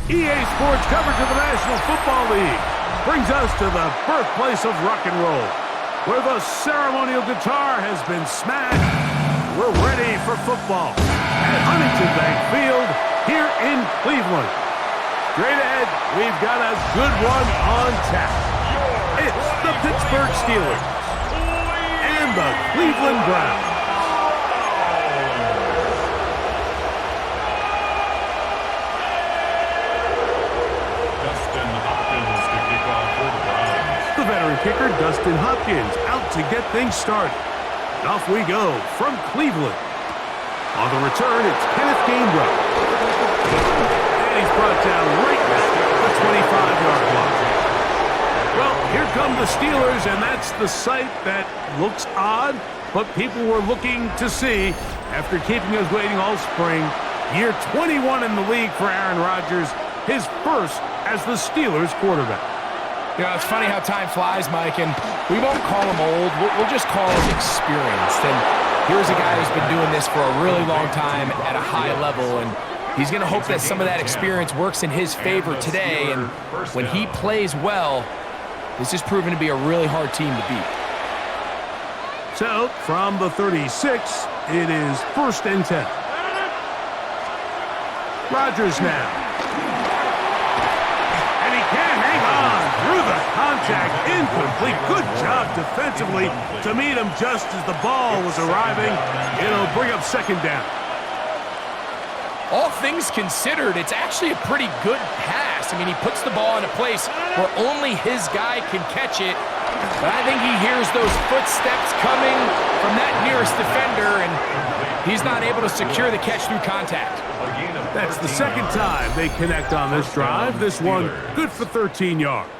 EA Sports coverage of the National Football League brings us to the birthplace of rock and roll, where the ceremonial guitar has been smashed. We're ready for football at Huntington Bank Field here in Cleveland. Straight ahead, we've got a good one on tap. It's the Pittsburgh Steelers and the Cleveland Browns. The veteran kicker, Dustin Hopkins, out to get things started. And off we go from Cleveland. On the return, it's Kenneth Gainwell. And he's brought down right back at the 25-yard line. Well, here come the Steelers, and that's the sight that looks odd, but people were looking to see after keeping us waiting all spring. Year 21 in the league for Aaron Rodgers, his first as the Steelers quarterback. You know, it's funny how time flies, Mike, and we won't call him old. We'll just call him experienced. And here's a guy who's been doing this for a really long time at a high level, and he's going to hope that some of that experience works in his favor today. And when he plays well, this is proven to be a really hard team to beat. So, from the 36, it is 1st and 10. Rodgers now. Through the contact, incomplete. Good job defensively to meet him just as the ball was arriving. It'll bring up 2nd down. All things considered, it's actually a pretty good pass. I mean, he puts the ball in a place where only his guy can catch it. But I think he hears those footsteps coming from that nearest defender, and he's not able to secure the catch through contact. That's the 2nd time they connect on this drive. This one good for 13 yards.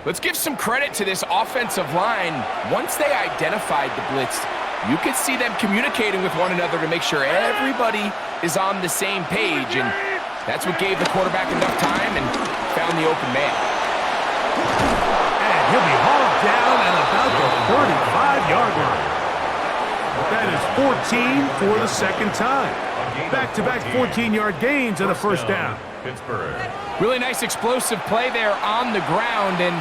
Let's give some credit to this offensive line. Once they identified the blitz, you could see them communicating with one another to make sure everybody is on the same page, and that's what gave the quarterback enough time and found the open man. And he'll be hauled down at about the 35-yard line. That is 14 for the 2nd time. Back-to-back 14-yard gains and a 1st down. Pittsburgh. Really nice explosive play there on the ground, and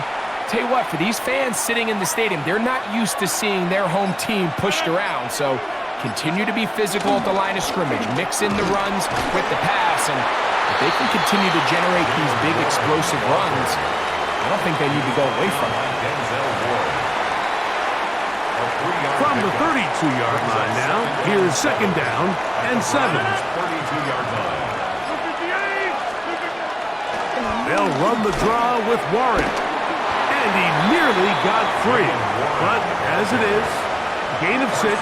tell you what, for these fans sitting in the stadium, they're not used to seeing their home team pushed around, so continue to be physical at the line of scrimmage, mix in the runs with the pass, and if they can continue to generate these big explosive runs, I don't think they need to go away from it. From the 32-yard line now, here's 2nd down and 7. 32-yard line. They'll run the draw with Warren. And he nearly got free. But as it is, gain of 6,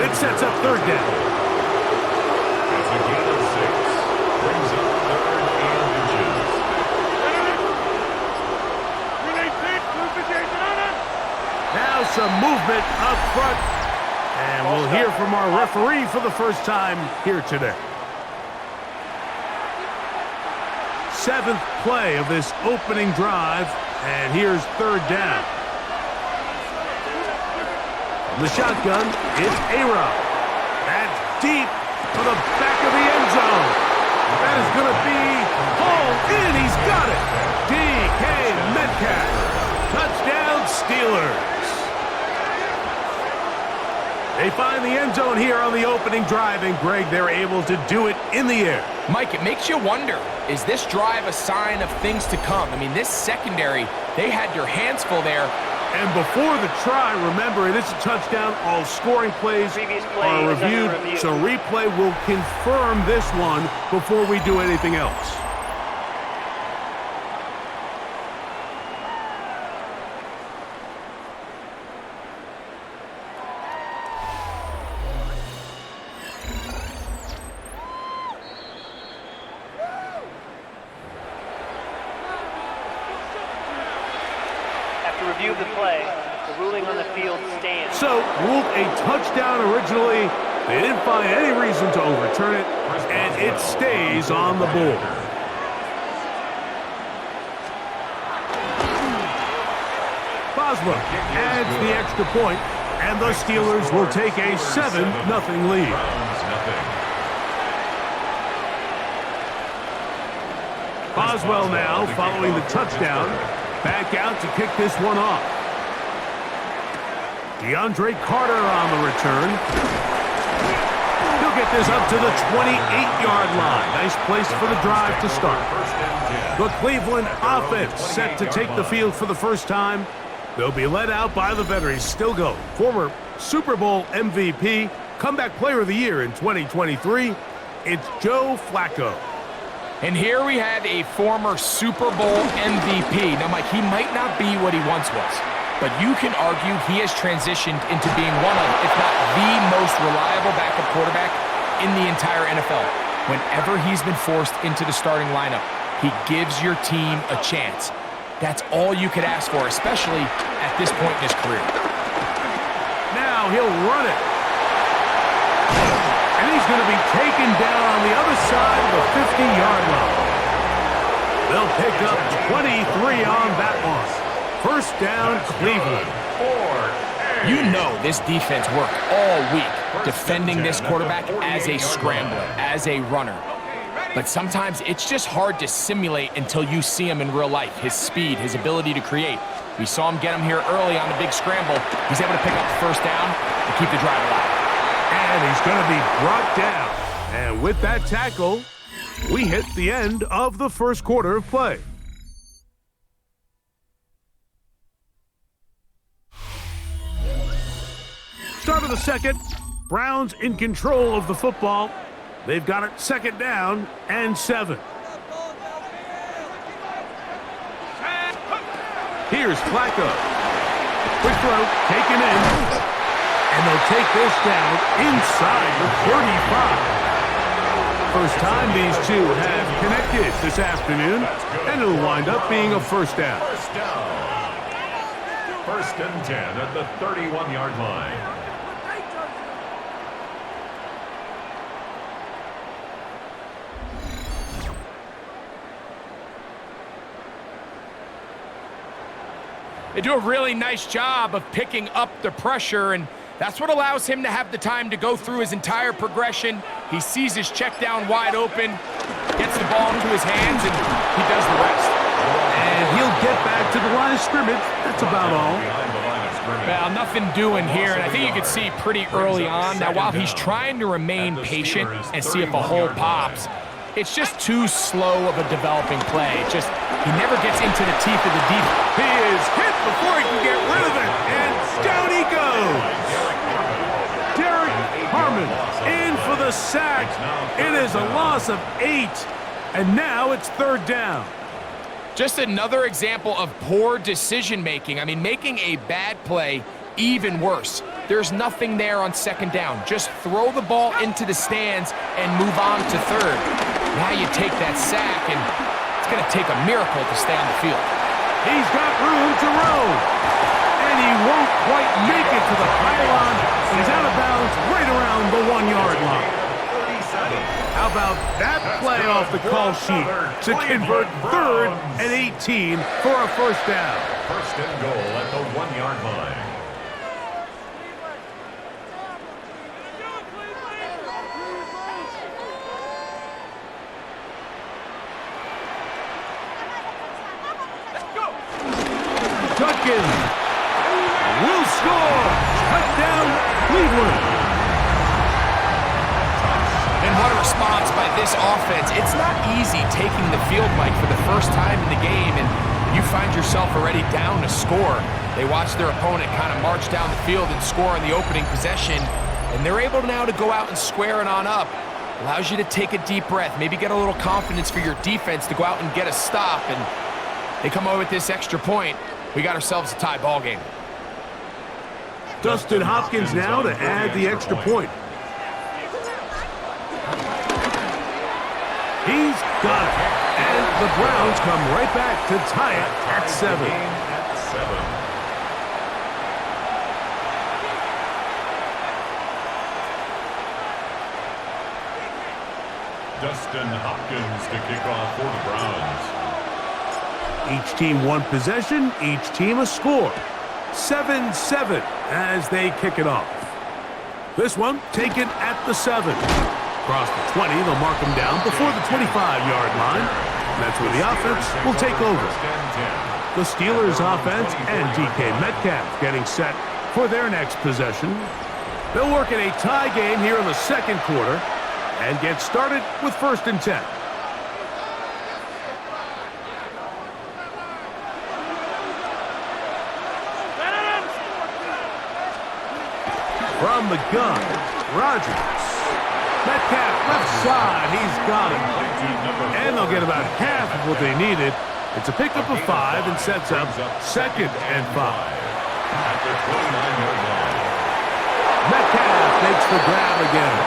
it sets up 3rd down. That's a gain of 6. Brings up 3rd and inches. Now some movement up front. And we'll hear from our referee for the first time here today. 7th play of this opening drive, and here's 3rd down. From the shotgun, it's A-Rod. That's deep for the back of the end zone. That is going to be hauled in. He's got it. DK Metcalf. Touchdown, Steelers. They find the end zone here on the opening drive, and Greg, they're able to do it in the air. Mike, it makes you wonder, is this drive a sign of things to come? I mean, this secondary, they had their hands full there. And before the try, remember, it is a touchdown. All scoring plays are reviewed, so replay will confirm this one before we do anything else. Review of the play. The ruling on the field stands. So, ruled a touchdown originally. They didn't find any reason to overturn it, and it stays on the board. Boswell adds the extra point, And the Steelers will take a 7-0 lead. Browns, nothing. Boswell now following the touchdown. Back out to kick this one off. DeAndre Carter on the return. He'll get this up to the 28-yard line. Nice place for the drive to start. The Cleveland offense set to take the field for the first time. They'll be led out by the veteran. Still go. Former Super Bowl MVP, comeback player of the year in 2023. It's Joe Flacco. And here we have a former Super Bowl MVP. Now, Mike, he might not be what he once was, but you can argue he has transitioned into being one of, if not the most reliable backup quarterback in the entire NFL. Whenever he's been forced into the starting lineup, he gives your team a chance. That's all you could ask for, especially at this point in his career. Now he'll run it. And he's going to be taken down on the other side of the 50-yard line. They'll pick up 23 on that one. First down, Cleveland. You know this defense worked all week defending this quarterback as a scrambler, as a runner. But sometimes it's just hard to simulate until you see him in real life. His speed, his ability to create. We saw him get him here early on the big scramble. He's able to pick up the first down to keep the drive alive. And he's going to be brought down. And with that tackle, we hit the end of the first quarter of play. Start of the second. Browns in control of the football. They've got it second down and 7. Here's Flacco. Quick throw, taken in. And they'll take this down inside the 35. First time these two have connected this afternoon, and it'll wind up being a first down. First down. First and 10 at the 31-yard line. They do a really nice job of picking up the pressure, and that's what allows him to have the time to go through his entire progression. He sees his check down wide open, gets the ball into his hands, and he does the rest. And he'll get back to the line of scrimmage. That's about all. Well, nothing doing here, and I think you can see pretty early on. Now, while he's trying to remain patient and see if a hole pops, it's just too slow of a developing play. He never gets into the teeth of the deep. He is hit before he can get rid of it, and down he goes. Derek Harmon in for the sack. It is a loss of 8, and now it's third down. Just another example of poor decision-making. I mean, making a bad play even worse. There's nothing there on second down. Just throw the ball into the stands and move on to third. Now you take that sack, and it's going to take a miracle to stay on the field. He's got room to roam, and he won't quite make it to the pylon. He's out of bounds right around the 1-yard line. How about that play off the call sheet to convert third and 18 for a first down? First and goal at the 1-yard line. Judkins will score. Touchdown, Cleveland. And what a response by this offense. It's not easy taking the field, Mike, for the first time in the game, and you find yourself already down to score. They watch their opponent kind of march down the field and score on the opening possession, and they're able now to go out and square it on up. Allows you to take a deep breath, maybe get a little confidence for your defense to go out and get a stop, and they come away with this extra point. We got ourselves a tie ball game. Dustin Hopkins now to add the extra point. He's got it. And the Browns come right back to tie it at 7. Dustin Hopkins to kick off for the Browns. Each team one possession, each team a score. 7-7. as they kick it off. This one taken at the 7. Across the 20, they'll mark them down before the 25-yard line. That's where the offense will take over. The Steelers offense and DK Metcalf getting set for their next possession. They'll work in a tie game here in the second quarter and get started with 1st and 10. From the gun, Rodgers. Metcalf left side, he's got it. And they'll get about half of what they needed. It's a pickup of 5 and sets up 2nd and 5. Metcalf makes the grab again.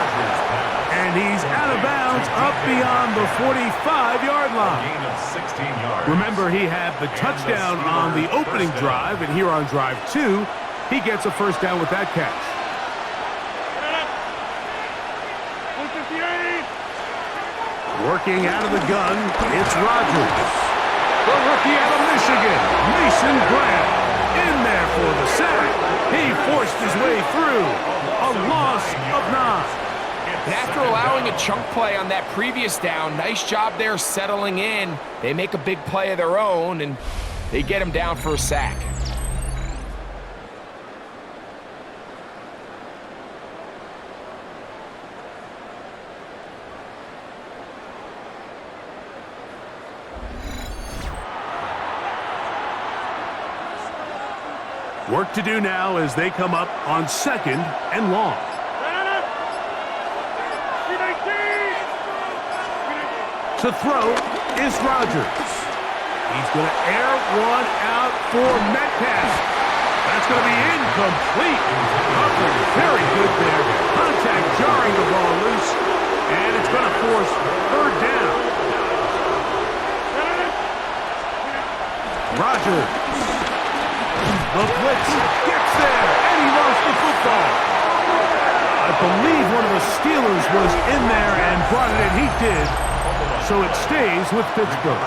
And he's out of bounds up beyond the 45-yard line. Remember, he had the touchdown on the opening drive, and here on drive 2, he gets a 1st down with that catch. Working out of the gun, it's Rodgers. The rookie out of Michigan, Mason Graham, in there for the sack. He forced his way through. A loss of 9. And after allowing a chunk play on that previous down, nice job there settling in. They make a big play of their own, and they get him down for a sack. Work to do now as they come up on 2nd and long. To throw is Rodgers. He's going to air one out for Metcalf. That's going to be incomplete. Covered very good there. Contact jarring the ball loose, and it's going to force 3rd down. Rodgers. The blitz gets there, and he lost the football. I believe one of the Steelers was in there and brought it in. He did, so it stays with Pittsburgh.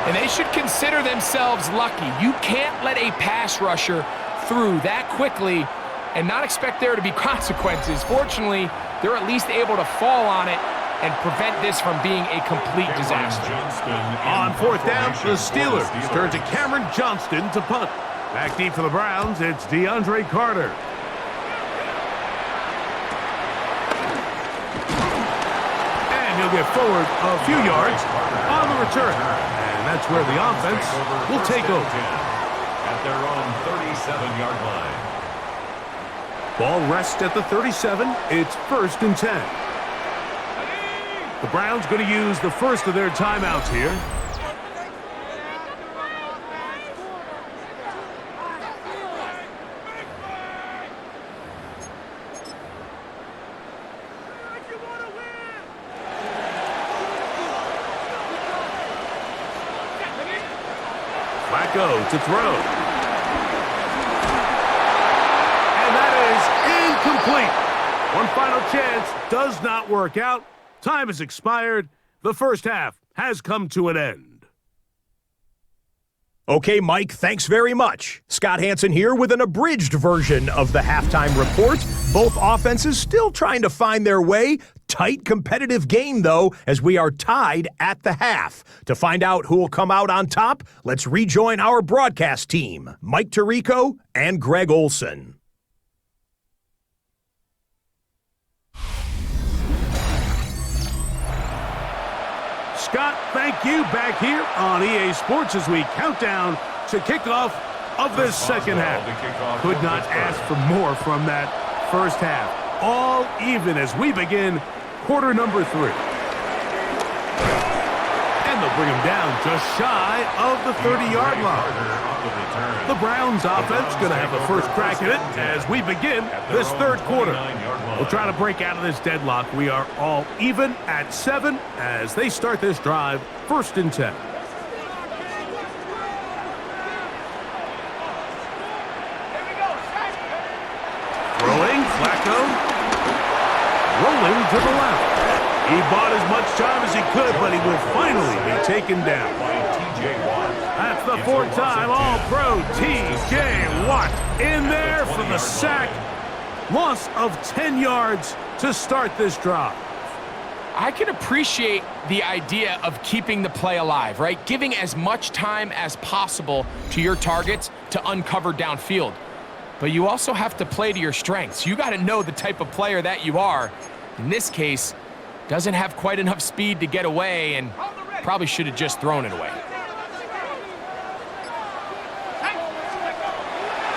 And they should consider themselves lucky. You can't let a pass rusher through that quickly and not expect there to be consequences. Fortunately, they're at least able to fall on it and prevent this from being a complete disaster. On 4th down, the Steelers turn to Cameron Johnston to punt. Back deep for the Browns, it's DeAndre Carter. And he'll get forward a few yards on the return. And that's where the offense will take over. At their own 37-yard line. Ball rests at the 37. It's 1st and 10. The Browns going to use the first of their timeouts here. Flacco to throw. And that is incomplete. One final chance does not work out. Time has expired. The first half has come to an end. Okay, Mike, thanks very much. Scott Hanson here with an abridged version of the halftime report. Both offenses still trying to find their way. Tight competitive game, though, as we are tied at the half. To find out who will come out on top, let's rejoin our broadcast team, Mike Tirico and Greg Olson. Scott, thank you. Back here on EA Sports as we count down to kickoff of this second half. Could not ask for more from that first half. All even as we begin quarter number 3. And they'll bring him down just shy of the 30-yard line. The Browns offense going to have the first crack at it as we begin this third quarter. We'll try to break out of this deadlock. We are all even at 7 as they start this drive, 1st and 10. Throwing, Flacco. Rolling to the left. He bought as much time as he could, but he will finally be taken down. That's the 4th time All-Pro T.J. Watt. In there for the sack. Loss of 10 yards to start this drive. I can appreciate the idea of keeping the play alive, right? Giving as much time as possible to your targets to uncover downfield. But you also have to play to your strengths. You got to know the type of player that you are. In this case, doesn't have quite enough speed to get away and probably should have just thrown it away.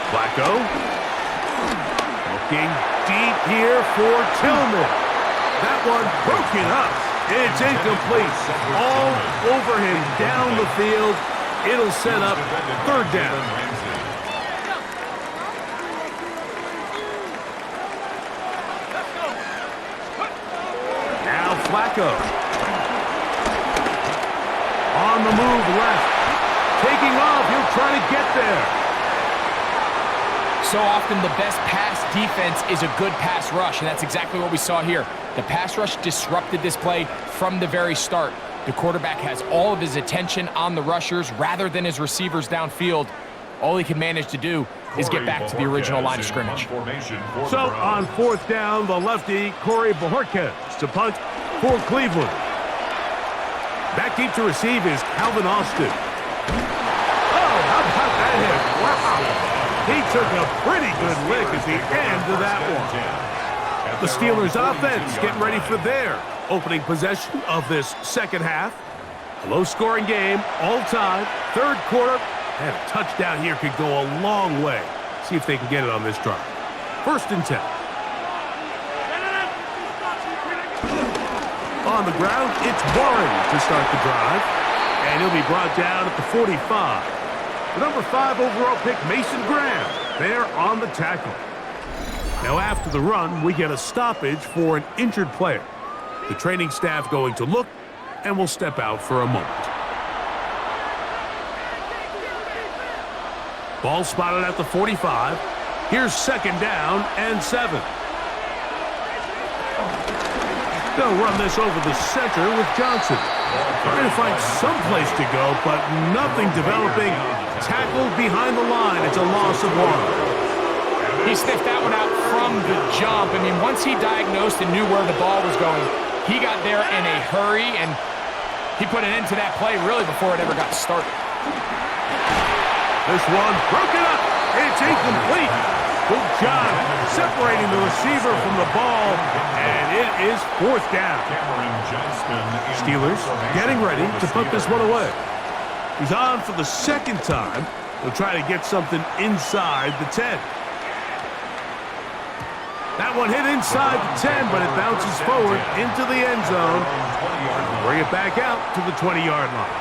Flacco. Looking deep here for Tillman. That one broken up. It's incomplete. All over him down the field. It'll set up third down. Now Flacco. On the move left. Taking off. He'll try to get there. So often the best pass defense is a good pass rush, and that's exactly what we saw here. The pass rush disrupted this play from the very start. The quarterback has all of his attention on the rushers rather than his receivers downfield. All he can manage to do is get back to the original line of scrimmage. So on fourth down, the lefty, Corey Bojorquez to punt for Cleveland. Back deep to receive is Calvin Austin. Oh, how about that hit? Wow. He took a pretty good lick at the end of that one. The Steelers offense getting ready for their opening possession of this second half. A low-scoring game, all time, third quarter, and a touchdown here could go a long way. See if they can get it on this drive. 1st and 10. On the ground, it's Warren to start the drive, and he'll be brought down at the 45. The number 5 overall pick, Mason Graham, there on the tackle. Now after the run, we get a stoppage for an injured player. The training staff going to look, and will step out for a moment. Ball spotted at the 45. Here's 2nd down and 7. They'll run this over the center with Johnson. Trying to find some place to go, but nothing developing. Tackled behind the line. It's a loss of 1. He sniffed that one out from the jump. I mean, once he diagnosed and knew where the ball was going, he got there in a hurry, and he put an end to that play really before it ever got started. This one broken up. It's incomplete. Good job separating the receiver from the ball, and it is 4th down. Steelers getting ready to put this one away. He's on for the 2nd time. He'll try to get something inside the 10. That one hit inside the 10, but it bounces forward into the end zone. Bring it back out to the 20-yard line.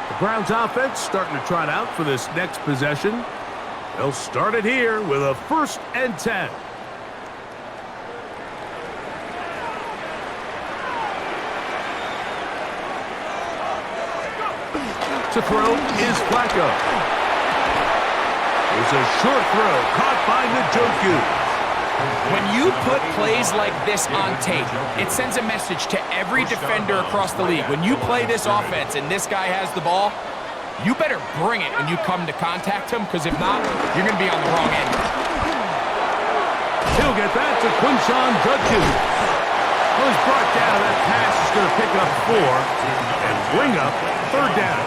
The Browns offense starting to trot out for this next possession. They'll start it here with a 1st and 10. To throw is Flacco. It's a short throw caught by Njoku. When you put plays like this on tape, it sends a message to every defender across the league. When you play this offense and this guy has the ball, you better bring it when you come to contact him, because if not, you're going to be on the wrong end. He'll get that to Quinshon Judkins. Well, he's brought down. That pass is going to pick up 4 and bring up 3rd down.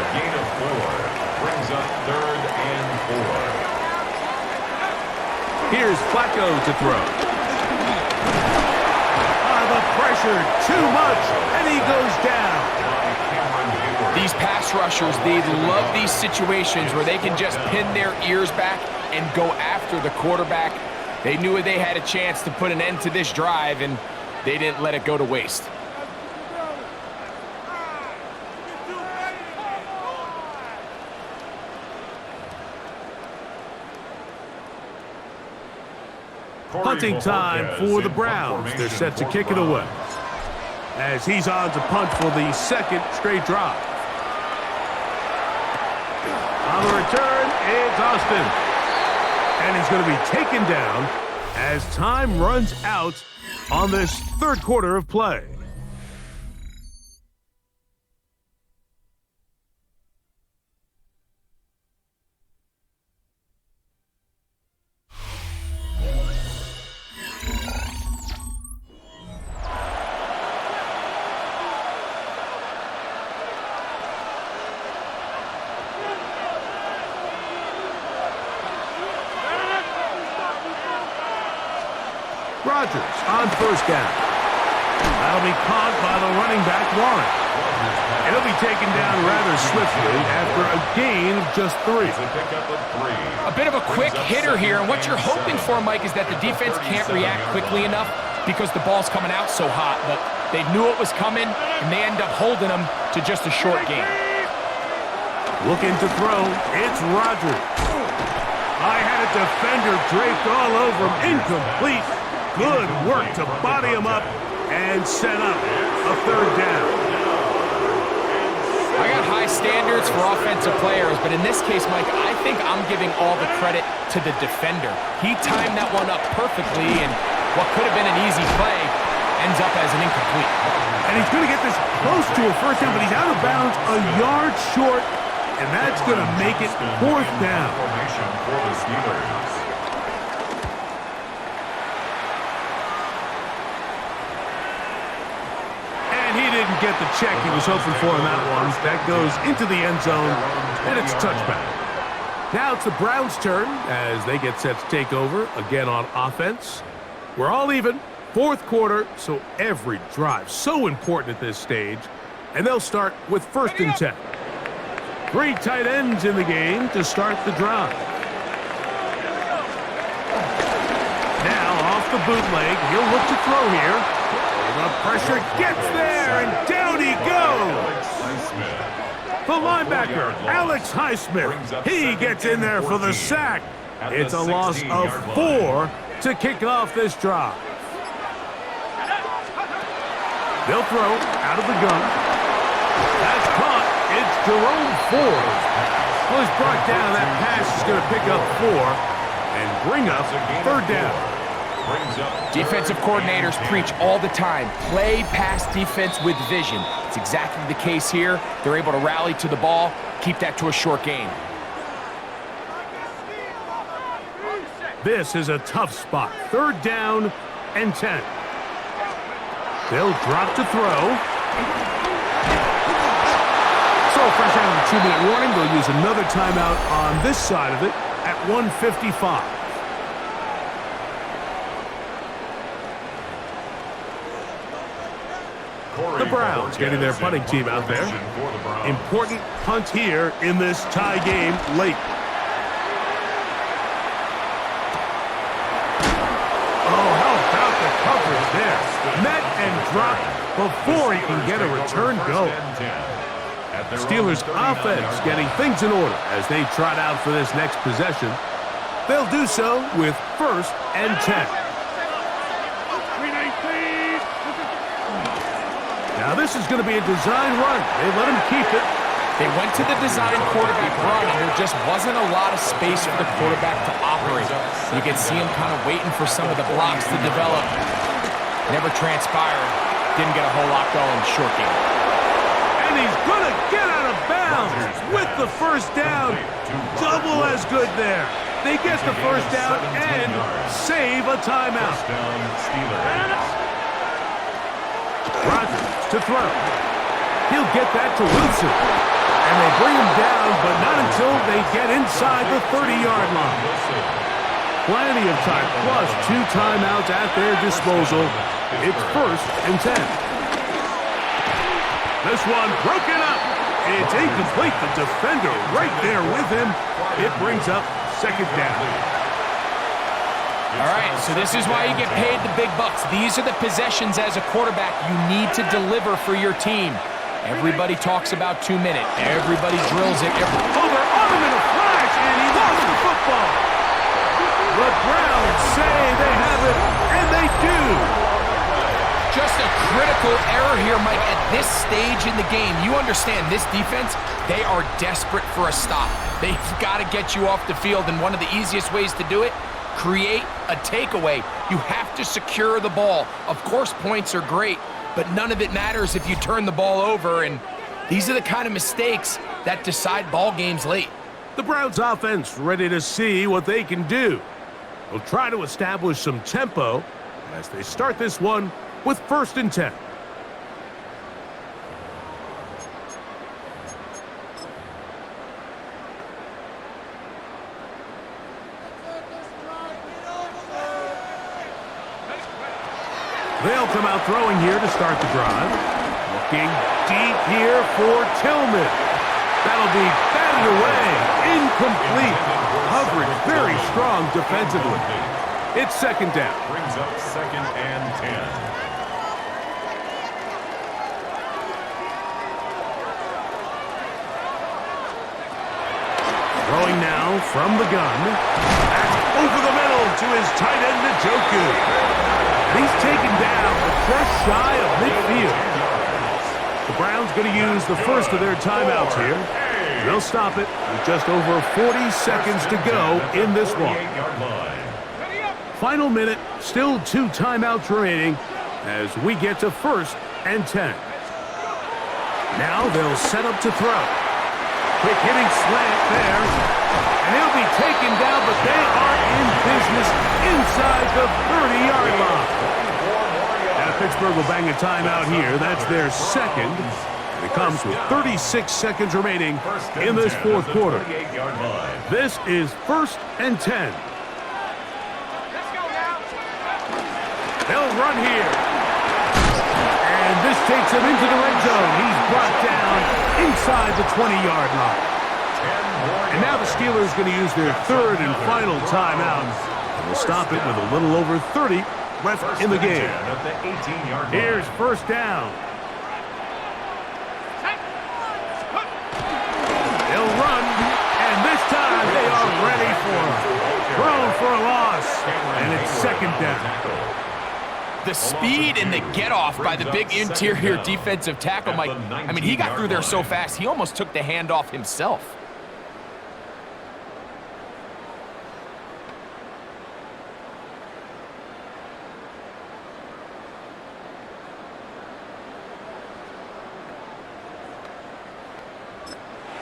A gain of 4 brings up 3rd and 4. Here's Flacco to throw. The pressure, too much, and he goes down. These pass rushers, they love these situations where they can just pin their ears back and go after the quarterback. They knew they had a chance to put an end to this drive, and they didn't let it go to waste. Punting time for the Browns. They're set to kick it away, as he's on to punt for the 2nd straight drive. On the return, it's Austin. And he's going to be taken down as time runs out on this 3rd quarter of play. Rodgers on first down. That'll be caught by the running back, Warren. And he'll be taken down rather swiftly after a gain of just 3. A bit of a quick hitter here, and what you're hoping for, Mike, is that the defense can't react quickly enough because the ball's coming out so hot. But they knew it was coming, and they end up holding them to just a short gain. Looking to throw, it's Rodgers. I had a defender draped all over him, incomplete. Good work to body him up and set up a third down. I got high standards for offensive players, but in this case, Mike, I think I'm giving all the credit to the defender. He timed that one up perfectly, and what could have been an easy play ends up as an incomplete. And he's going to get this close to a first down, but he's out of bounds a yard short, and that's going to make it fourth down. For the Steelers. He didn't get the check he was hoping for in that one. That goes into the end zone, and it's a touchback. Now it's the Browns' turn as they get set to take over again on offense. We're all even, fourth quarter, so every drive so important at this stage. And they'll start with 1st and 10. 3 tight ends in the game to start the drive. Now off the bootleg, he'll look to throw here. The pressure gets there, and down he goes. The linebacker, Alex Highsmith, he gets in there for the sack. It's a loss of 4 to kick off this drive. They'll throw out of the gun. That's caught. It's Jerome Ford. Well, he's brought down. That pass is going to pick up 4 and bring up 3rd down. Defensive coordinators preach all the time, play pass defense with vision. It's exactly the case here. They're able to rally to the ball, keep that to a short gain. This is a tough spot. 3rd down and 10. They'll drop to throw. So fresh out of the 2-minute warning, they'll use another timeout on this side of it at 1:55. The Browns getting their punting team out there. Important punt here in this tie game late. Oh, how about the coverage there? Met and dropped before he can get a return go. Steelers offense getting things in order as they trot out for this next possession. They'll do so with 1st and 10. Now this is going to be a design run. They let him keep it. They went to the design quarterback run, and there just wasn't a lot of space for the quarterback to operate. You can see him kind of waiting for some of the blocks to develop. Never transpired. Didn't get a whole lot going. Short game. And he's going to get out of bounds with the 1st down. Double as good there. They get the 1st down and save a timeout. Rodgers to throw. He'll get that to Wilson. And they bring him down, but not until they get inside the 30-yard line. Plenty of time, plus 2 timeouts at their disposal. It's 1st and 10. This one broken up. It's incomplete. The defender right there with him. It brings up 2nd down. All right, so this is why you get paid the big bucks. These are the possessions as a quarterback you need to deliver for your team. Everybody talks about 2 minutes. Everybody drills it. They're on him in a flash, and he lost the football. The Browns say they have it, and they do. Just a critical error here, Mike, at this stage in the game. You understand this defense, they are desperate for a stop. They've got to get you off the field, and one of the easiest ways to do it, create a takeaway. You have to secure the ball. Of course, points are great, but none of it matters if you turn the ball over, and these are the kind of mistakes that decide ball games late. The Browns offense ready to see what they can do. They'll try to establish some tempo as they start this one with 1st and 10. They'll come out throwing here to start the drive. Looking deep here for Tillman. That'll be batted away. Incomplete. Coverage very strong defensively. It's second down. Brings up 2nd and 10. Throwing now from the gun. That's over the middle to his tight end, Njoku. He's taken down just shy of midfield. The Browns going to use the first of their timeouts here. They'll stop it with just over 40 seconds to go in this one. Final minute, still 2 timeouts remaining as we get to 1st and 10. Now they'll set up to throw. Quick hitting slant there. And he'll be taken down, but they are in business inside the 30-yard line. Now Pittsburgh will bang a timeout here. That's their second. And it comes with 36 seconds remaining in this 4th quarter. This is 1st and 10. They'll run here. And this takes him into the red zone. He's brought down inside the 20-yard line. And now the Steelers going to use their 3rd and final timeout. And we'll stop it with a little over 30 left in the game. Here's 1st down. They'll run, and this time they are ready for him. Thrown for a loss, and it's 2nd down. The speed and the get-off by the big interior defensive tackle, Mike. I mean, he got through there so fast, he almost took the handoff himself.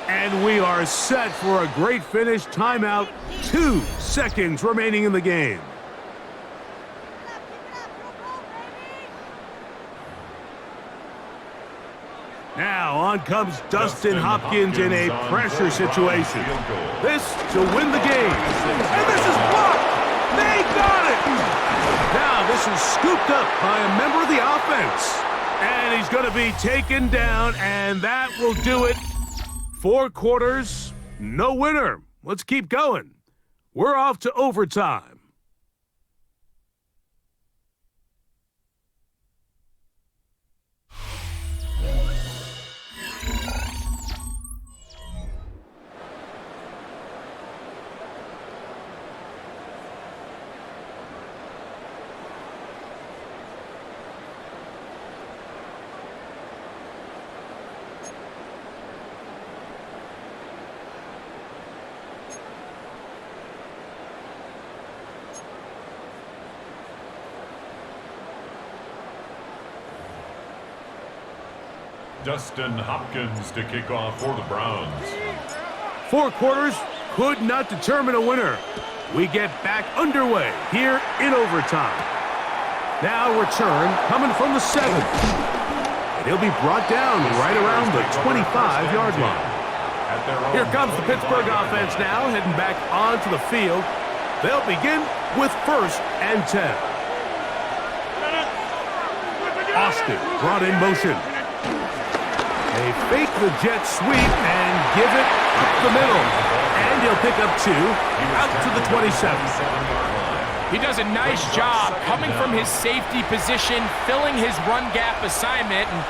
And we are set for a great finish. Timeout, 2 seconds remaining in the game. Now on comes Dustin Hopkins in a pressure situation. This to win the game. And this is blocked. They got it. Now this is scooped up by a member of the offense. And he's going to be taken down, and that will do it. 4 quarters, no winner. Let's keep going. We're off to overtime. Dustin Hopkins to kick off for the Browns. 4 quarters could not determine a winner. We get back underway here in overtime. Now return coming from the 7. And he'll be brought down right around the 25-yard line. Here comes the Pittsburgh offense now, heading back onto the field. They'll begin with 1st and 10. Austin brought in motion. They fake the jet sweep and give it up the middle. And he'll pick up 2 out to the 27. He does a nice job coming from his safety position, filling his run gap assignment, and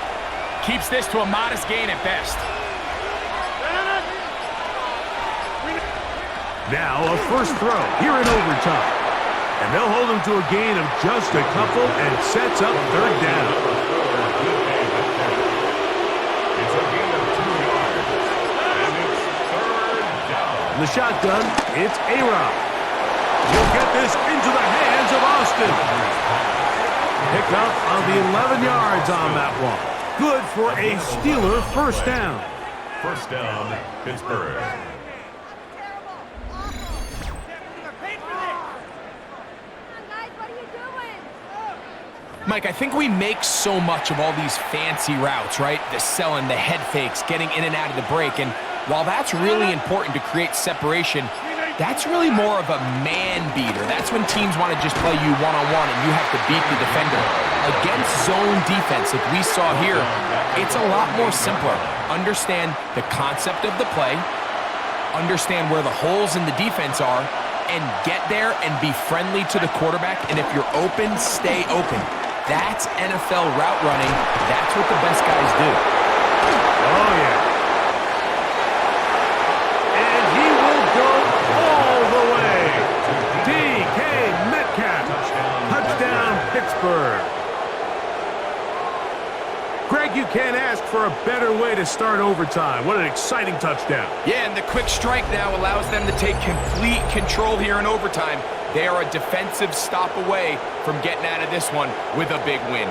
keeps this to a modest gain at best. Now a first throw here in overtime. And they'll hold him to a gain of just a couple and sets up 3rd down. The shotgun, it's A-Rod. He'll get this into the hands of Austin. Pick up on the 11 yards on that one. Good for a Steeler 1st down. 1st down, Pittsburgh. Mike, I think we make so much of all these fancy routes, right? The selling, the head fakes, getting in and out of the break. And while that's really important to create separation, That's really more of a man beater. That's when teams want to just play you one-on-one and you have to beat the defender. Against zone defense, like we saw here, it's a lot more simpler. Understand the concept of the play, understand where the holes in the defense are, and get there and be friendly to the quarterback. And if you're open, stay open. That's NFL route running. That's what the best guys do. Oh, yeah. And he will go all the way. DK Metcalf. Touchdown, Pittsburgh. Greg, you can't ask for a better way to start overtime. What an exciting touchdown. Yeah, and the quick strike now allows them to take complete control here in overtime. They are a defensive stop away from getting out of this one with a big win.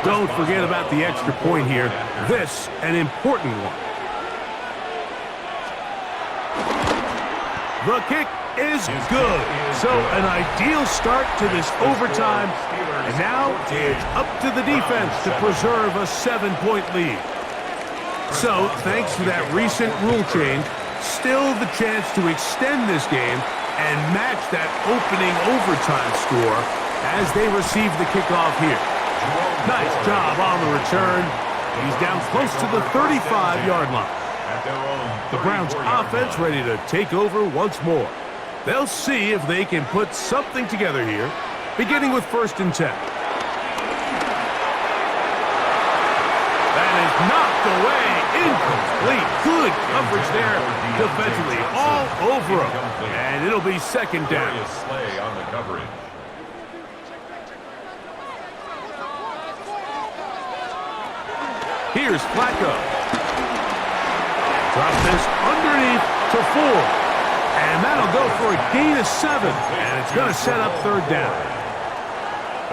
Don't forget about the extra point here. This, an important one. The kick is good. So an ideal start to this overtime. And now it's up to the defense to preserve a 7-point lead. So thanks to that recent rule change, still the chance to extend this game and match that opening overtime score as they receive the kickoff here. Nice job on the return. He's down close to the 35-yard line. The Browns offense ready to take over once more. They'll see if they can put something together here, beginning with 1st and 10. That is knocked away, incomplete. Good coverage there defensively, all over him. And it'll be 2nd down. Slay on the coverage. Here's Flacco. Drop this underneath to 4. And that'll go for a gain of 7. And it's going to set up 3rd down.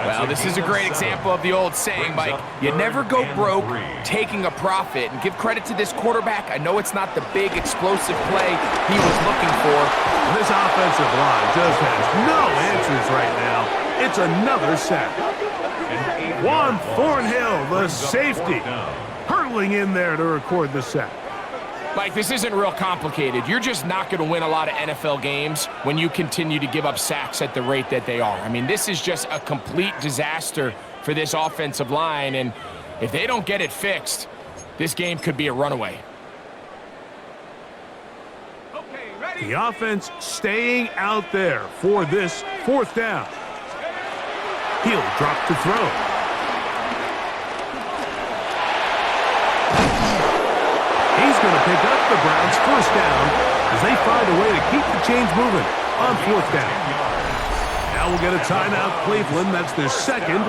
Well, this is a great example of the old saying, Mike. You never go broke taking a profit. And give credit to this quarterback. I know it's not the big explosive play he was looking for. This offensive line just has no answers right now. It's another sack. Juan Thornhill, the safety, hurtling in there to record the sack. Mike, this isn't real complicated. You're just not going to win a lot of NFL games when you continue to give up sacks at the rate that they are. I mean, this is just a complete disaster for this offensive line, and if they don't get it fixed, this game could be a runaway. The offense staying out there for this 4th down. He'll drop to throw. He's going to pick up the Browns' 1st down as they find a way to keep the chains moving on 4th down. Now we'll get a timeout, Cleveland. That's their 2nd.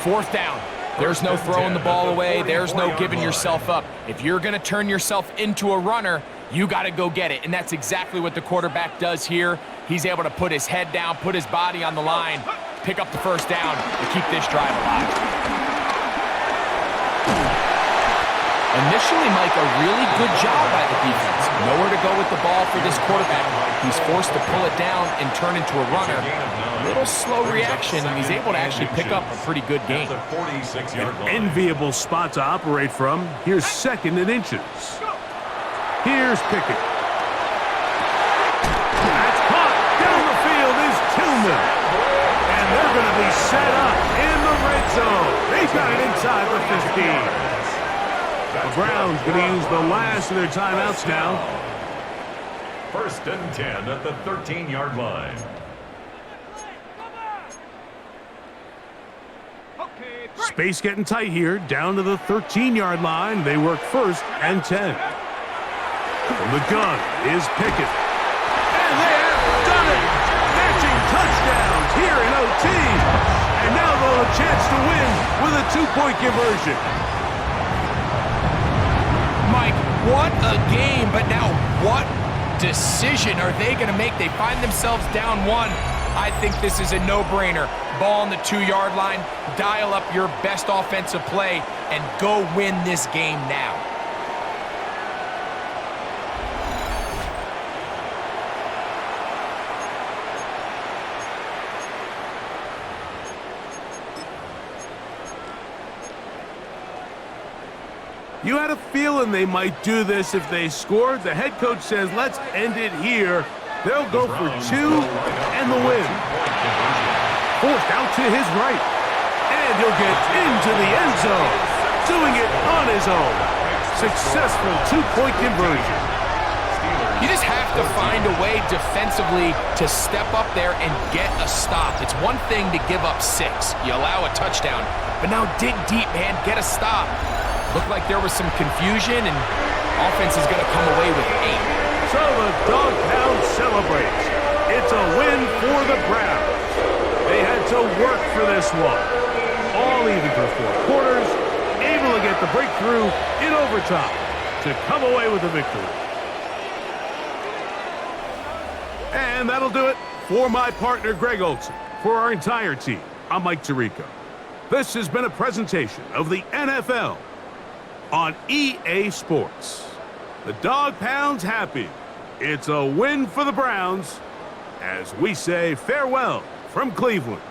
4th down. There's no throwing the ball away. There's no giving yourself up. If you're going to turn yourself into a runner, you got to go get it. And that's exactly what the quarterback does here. He's able to put his head down, put his body on the line, pick up the 1st down, and keep this drive alive. Initially, Mike, a really good job by the defense. Nowhere to go with the ball for this quarterback. He's forced to pull it down and turn into a runner. A little slow reaction, and he's able to actually pick up a pretty good gain. An enviable spot to operate from. Here's 2nd and inches. Here's Pickett. That's caught. Down the field is Tillman. And they're going to be set up in the red zone. They've got it inside the 15. The Browns going to use the last of their timeouts now. 1st and 10 at the 13-yard line. Space getting tight here. Down to the 13-yard line. They work 1st and 10. From the gun is Pickett. And they've done it! Matching touchdowns here in OT. And now they'll have a chance to win with a 2-point conversion. Mike, what a game, but now what decision are they going to make? They find themselves down 1. I think this is a no-brainer. Ball on the 2-yard line, dial up your best offensive play, and go win this game now. You had a feeling they might do this if they scored. The head coach says, let's end it here. They'll go for 2 and the win. Forced out to his right. And he'll get into the end zone. Doing it on his own. Successful 2-point conversion. You just have to find a way defensively to step up there and get a stop. It's one thing to give up 6. You allow a touchdown. But now dig deep, man. Get a stop. Looked like there was some confusion, and offense is going to come away with 8. So the Dog Pound celebrates. It's a win for the Browns. They had to work for this one. All even for 4 quarters, able to get the breakthrough in overtime to come away with the victory. And that'll do it for my partner, Greg Olson. For our entire team, I'm Mike Tirico. This has been a presentation of the NFL on EA Sports. The Dog Pound's happy. It's a win for the Browns as we say farewell from Cleveland.